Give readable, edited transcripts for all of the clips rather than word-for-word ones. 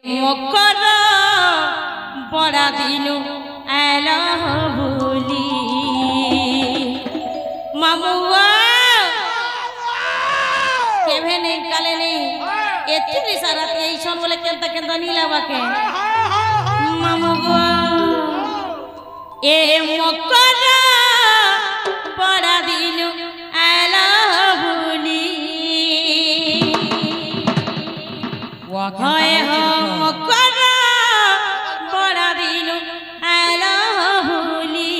मकर बड़ा दिनु आला भूली मामुआ केभे नहीं काले नहीं एती सारा यही सन बोले केंता केंता नी लावा के मामुआ ए मकर बड़ा दिनु आला भूली हाय हम मकर बड़ा दिनु आला भूली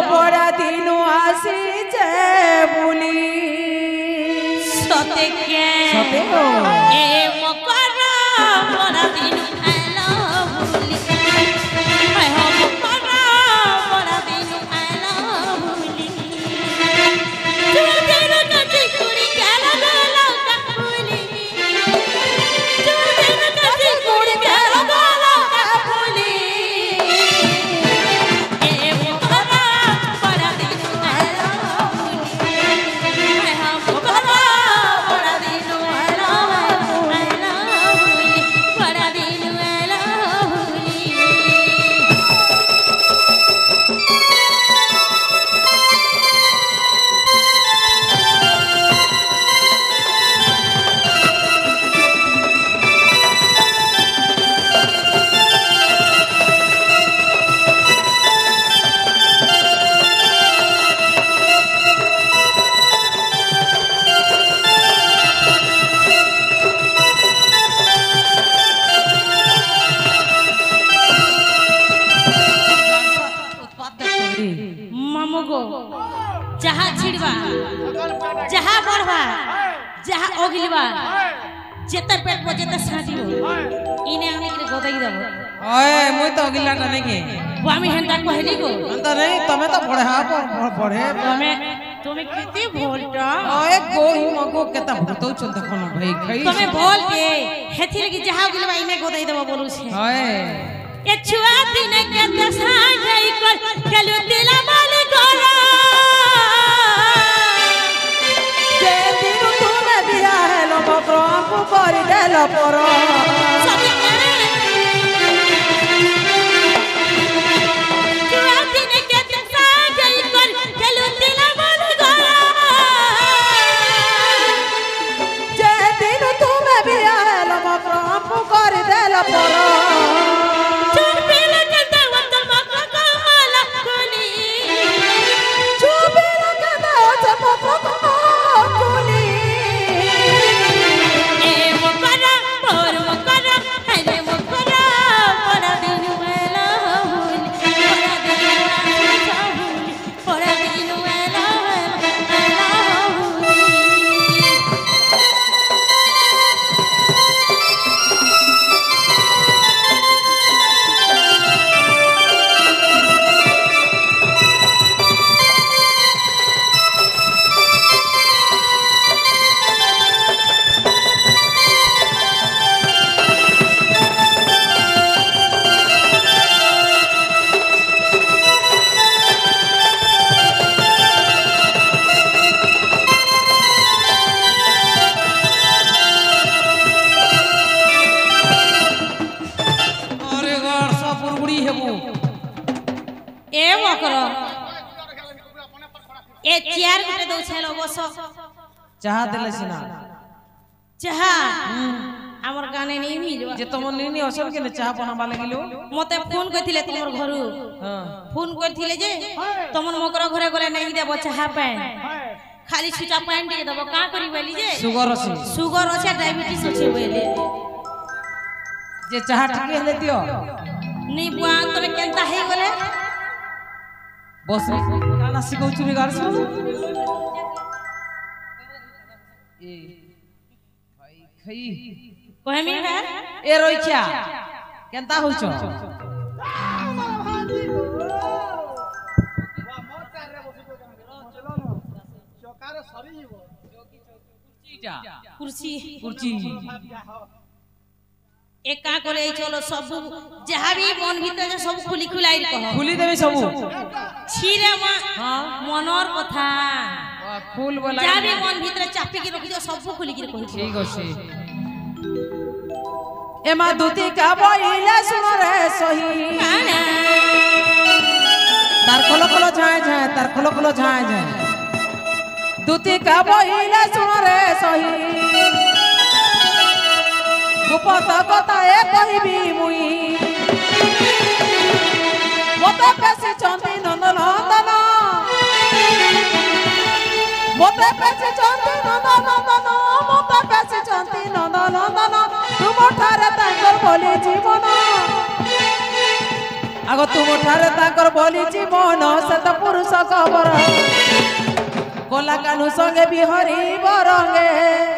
बड़ा दिन आसी बुली सते के सते हो ए मकर बड़ा दिन आला भूली हाय हो मकर बड़ा दिन आला भूली चुदेर कटी कुड़ी केला गला का भूली चुदेर कटी कुड़ी केला गला का भूली जहा छिड़वा जहा बढ़वा जहा ओगिलवा जेते पेट पर जेते सादियो इने आने के गोदाई दबो ओए मुई तो ओगिला नहीं के वामी हेंता कहली को अंत नहीं तमे तो पढ़े तुम्हें कितनी भोलटा ओए गोई मगो केता भूतो चल देखो ना भाई खई तुम्हें बोल के हेथि लगी जहा ओगिलवा इने गोदाई दबो बोलू छे ओए ए छुआ दिन के दसा गई कर केलु दिला माली गोरा को करी देला पर जे दिन तुम्हें भी आयल मकराम को करी देला पर ए चेयर गुटे दो छेलो बसो चाहा देले सिना चाहा हमर गाने नहीं मिलवा जे तुम नीनी असल के चाहा बनाबा लागिलो मते फोन कथिले तुमर घरु हां फोन करथिले जे तुमन मकर घरे गले नहीं देबो चाहा पैन खाली छुटा पैन दे देबो का करी बोली जे शुगर আছে डायबिटीज আছে बोले जे चाहा ठीक हेले दियो नहीं बुआ तोरे केनता हे गले बस गाना सिखौ छु बिगाड़ छ ए भाई खई कहमी है ए रोइछा केनता होइछ कुर्सी कुर्सी एक का करे चलो सब जहां भी मन भीतर सब खुली खुलाई कह खुली देबे सब छिरे मा हां मनर कथा फूल बोला जहां भी मन भीतर चापी के रखि सब खुली के कहि ठीक अछि एमा दूती का बोइले सुनो रे सही तार खलो खलो झाए झाए तार खलो खलो झाए झाए दूती का बोइले सुनो रे सही गुपत कथा ए कहिबी मुई मते पेसी चंदी नंदन नंदन मते पेसी चंदी नंदन नंदन मते पेसी चंदी नंदन नंदन तुम ठारे ताकर बोली जीवन आगो तुम ठारे ताकर बोली जीवन से तो पुरुष खबर गोला कानू संगे बिहरी बरंगे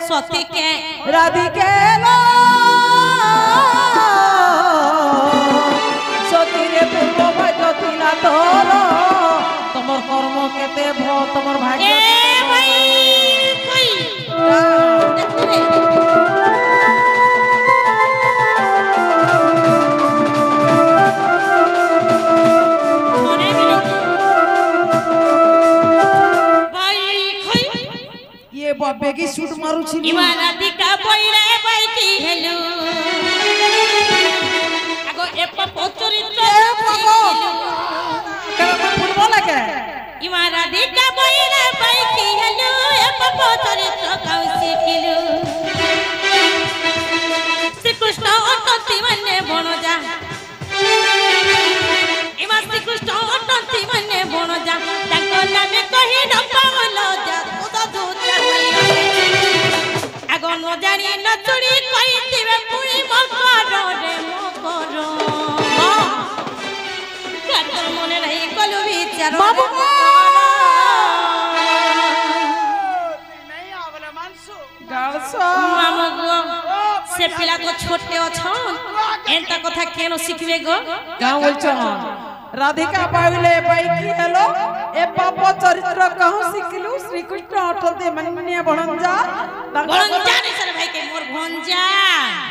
सती के राधिके लो सती रे पूर्व भाग्य थिला तोर तमर कर्म केते भ तमर भाग्य ए भाई कोई देखले मोने मिले भाई कोई ये बाबे की सूट मारू छी इमाना दिका बोइले भाई की हेलो आगो एप पोचरित्र फुटबॉल के इमाना दिका बोइले भाई की हेलो एप पोचरित्र काउसी किलो श्री कृष्ण अटंती मन्ने बनजा इमा श्री कृष्ण अटंती मन्ने बनजा ताको नामे कहि न पावलो जा उदा दो आगो न जानी न चुरी कहितिबे पुई मकर रे मकर काटर मने नहीं कलु विचार बाबू नहीं आवले मानसु गालसा मामो गो से पिला तो छोटे अछन एंता कथा केनो सिखबे गो गाँव बोलछो राधिका पाविले बाईकी हेलो ए पाप चरित्र कहूं सिखलु श्री कृष्ण अटलते मन्ने भणंजा भणंजा नहीं सर भाई के मोर भंजा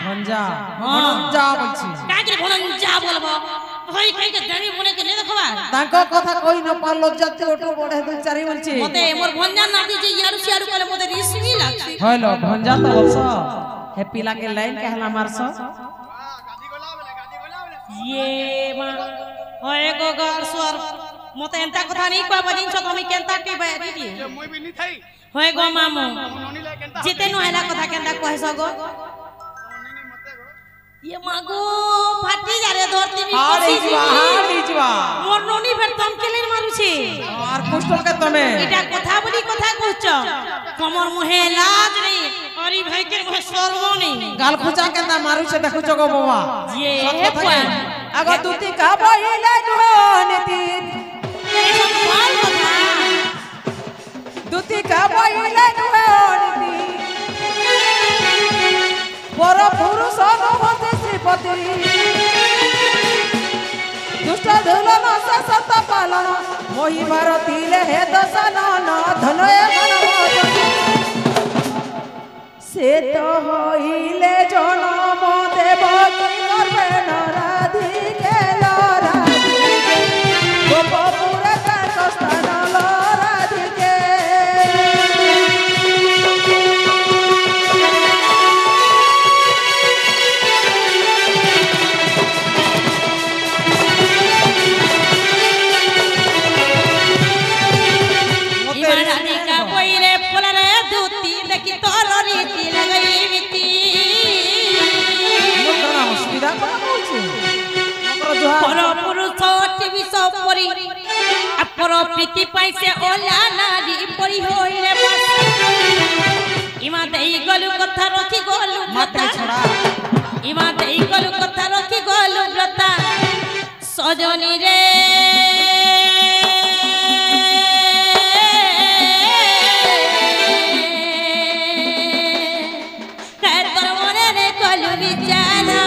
भणंजा भणंजा बोलछि का के भणंजा बोलबो भाई कहि के दामी बने के ले देखबा ताको कथा कहि न पालो जति ओटो बढे दु चारि बोलछि मते मोर भंजा ना दी जे यारु सियारु करे मते रिसमी लागछि हेलो भणंजा तो बोलछ हे पिला के लाइन कहला मारछ गादी गोलावले ये मा होए गो गार स्वर मते एंता कथा नहीं कहबा बजिन छ तमी केंता के बारी दी ये मुई भी नहीं थाई होए गो मामू नोनी ले केंता जिते नो आला कथा केंता कहस गो नोनी मते गो ये मागो फाटी जा रे धरती भी हाड़ी जुआ मोर नोनी फेर तम केले मारू छी আর কুষ্ট কে তুমি এটা কথা বলি কথা কইছ কমর মুহে লাজ নেই হরি ভাই के मुहे शर्म नहीं গাল খুচা কেনা মারুছে দেখুছ গো বাবা ये हे पॉइंट আগো দুতি কা বইলে নীতি सब बाल কথা দুতি কা বইলে নীতি বড় পুরুষ নবতে শ্রীপতি দুষ্ট ধুলন সত পালন মোহি ভারতীলে হে দশানন ধনয়ে মন সে তো হইলে জনম দেব কি করবে রাধিকে রাধিকে গোপপুর কাকস্থান রাধিকে राधिका पहिले फुलरे दूती देखि तोर रीति लगई बिती অসুবিধা কথা বলছি पर पुरुष टीवी सब परी अपर प्रीति पाई से ओला नारी परी होइले बस इमा देई गलु कथा रखी गलु মাত্রে ছড়া इमा देई गलु कथा रखी गलु व्रता सजनी रे कर मने रे गलु ବିଚାରା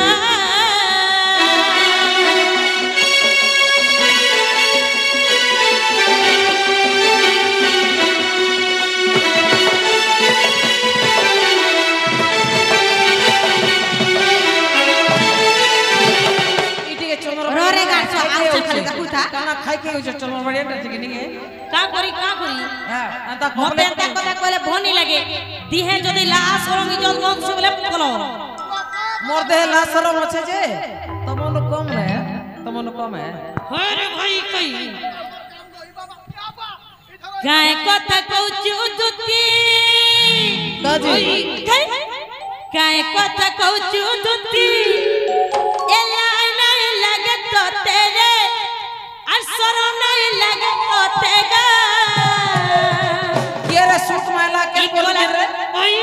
रे गाछ आउ खाली देखुता काना खाइ के होछ चलो बढ़िया टा ठीक नहीं है का करी हां अंता मते अंता কথা কইলে ভনি লাগে দিহে যদি লাশ রঙি জল বংশ বলে বলো मोर देह ला शरम আছে যে तमन कम है तमन कम है अरे भाई कई गाय কথা কউচু দুতি दादी गाय কথা কউচু দুতি এলা নাই লাগে তো তেরে আর শরম নাই লাগে তো তেগা के रे सुत माला के बोल रे ওই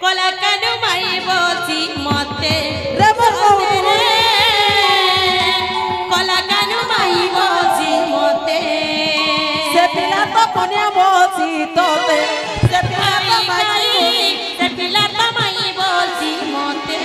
কলা কানু মাই বসি মতে रे बोल কলা কানু মাই বসি মতে से पिला तो कोने मोसी तोते से पिला तो माई से पिला तो माई বসি মতে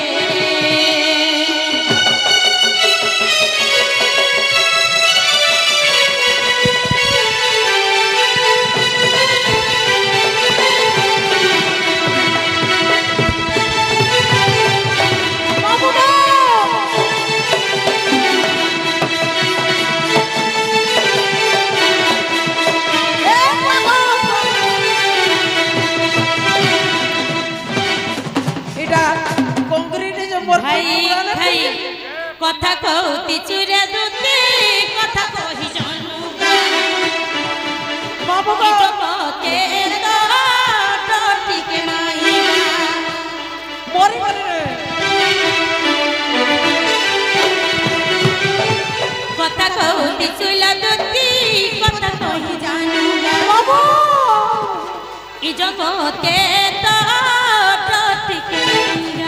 ভাই কথা কৌতি চুরে দুতে কথা কহি জানু बाबू কি তো কে তো ঠিক নাই मोरी रे কথা কৌতি চুলা দুতি কথা কহি জানু बाबू ই জগতে তো ঠিক নাই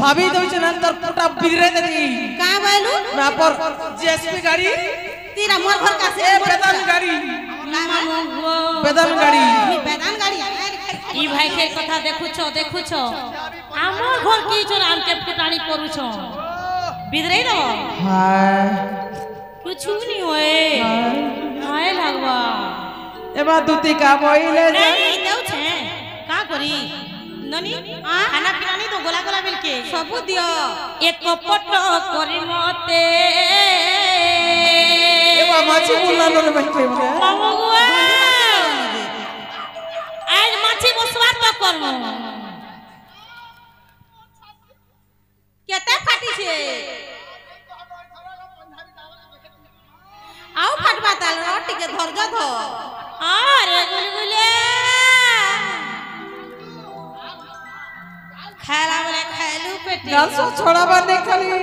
भाभी दउछ नंतर पुटा बिगरे देती का बोलू ना पर जीएसपी गाड़ी तेरा मोर घर का से बेदान गाड़ी मामू बेदान गाड़ी বেদান গাড়ি ই ভাই কে কথা দেখুছ আমার ঘর কি চোর আমকে পিটানি করুছ বিদরেই দাও हाय कुछ नहीं होए हाय लागवा एबा दुती का बोइले जे नहीं देउ छे का करी ननी खाना पीना नहीं तो गोला गोला मिलके सब दियो एक कपट करी मते एबा माछी बोला लो रे बैठे मगे मामुआ आज माछी बसवार तो करमु केते फाटी छे आउ फाटबा ताल रोटी के धरजा धो अरे गुलगुले खाला बले खालू पेटी गासो छोड़ा बाने खाली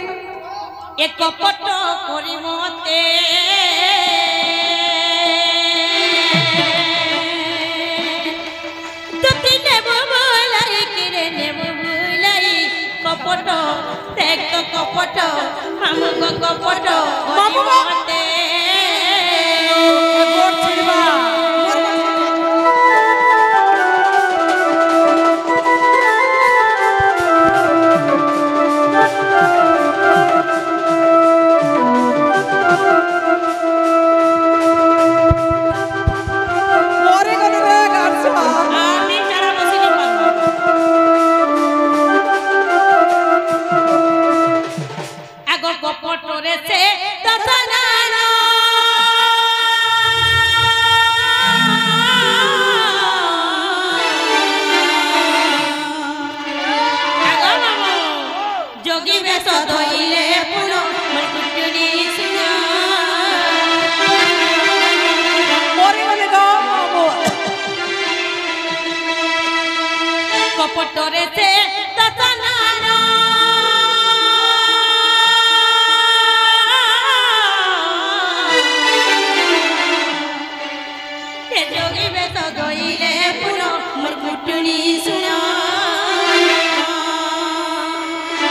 एक कपट करी मते तुती नेब बोलाई किरे नेब बोलाई कपट देख कपट मामू को कपट करी मते गोर छिड़बा मोर কপটরে সে দতনানা কে যোগী বেত গইলে পুরো মোর কুটুনি শুনা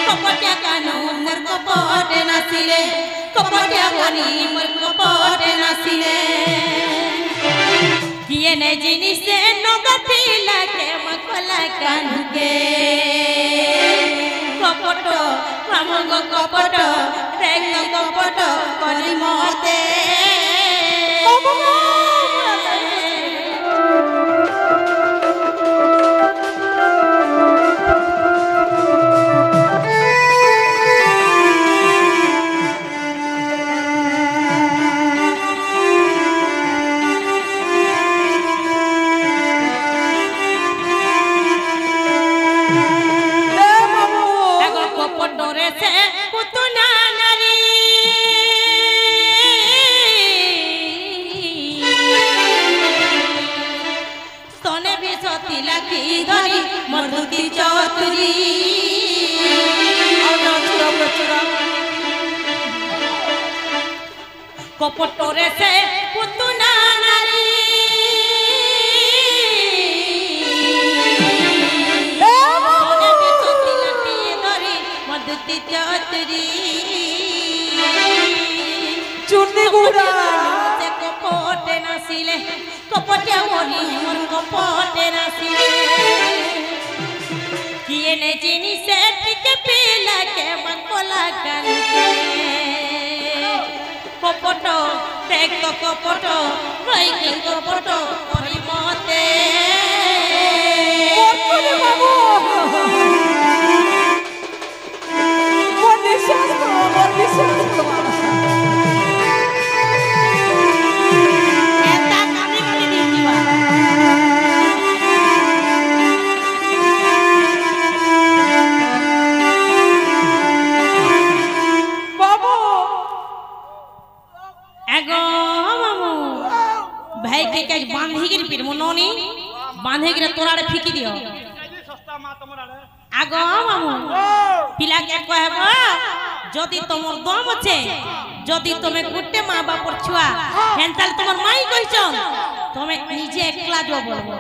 কপটিয়া কানু মোর কপটে নাচিলে কপটিয়া বনি মোর কপটে নাচিলে কিয়ে নে জিনিসে নগতি লাগে মকলা কানুকে কপট আমগ কপট রেগ কপট কলি মতে মধুতি চতুরি কপটরে সে পুতুনা নারী মধুতি চতুরি চুন্নি গুড়া কপটে নাচিলে কপটিয়া মনি মোর কপটে নাচিলে কিয়ে নে জিনিসে টিকে পিলাকে মকলা কানকে কপট দেখ কপট রইকে কপট করি মতে বাবু বিশ্বাস করো এটা কানে কানে দিবা বাবু এগো মামু ভাই কে কাজ বাঁধি গিরি পির মননি বাঁধি গিরে তোরাড়ে ফিকি দিও কাইলে সস্তা মা তোমার আড়ে আগো মামু পিলা কে কহব যদি তোমার দম আছে যদি তুমি গুটে মা বাপর ছুয়া হেনতাল তোমার মাই কইছন তুমি নিজে একলা যাও বলবো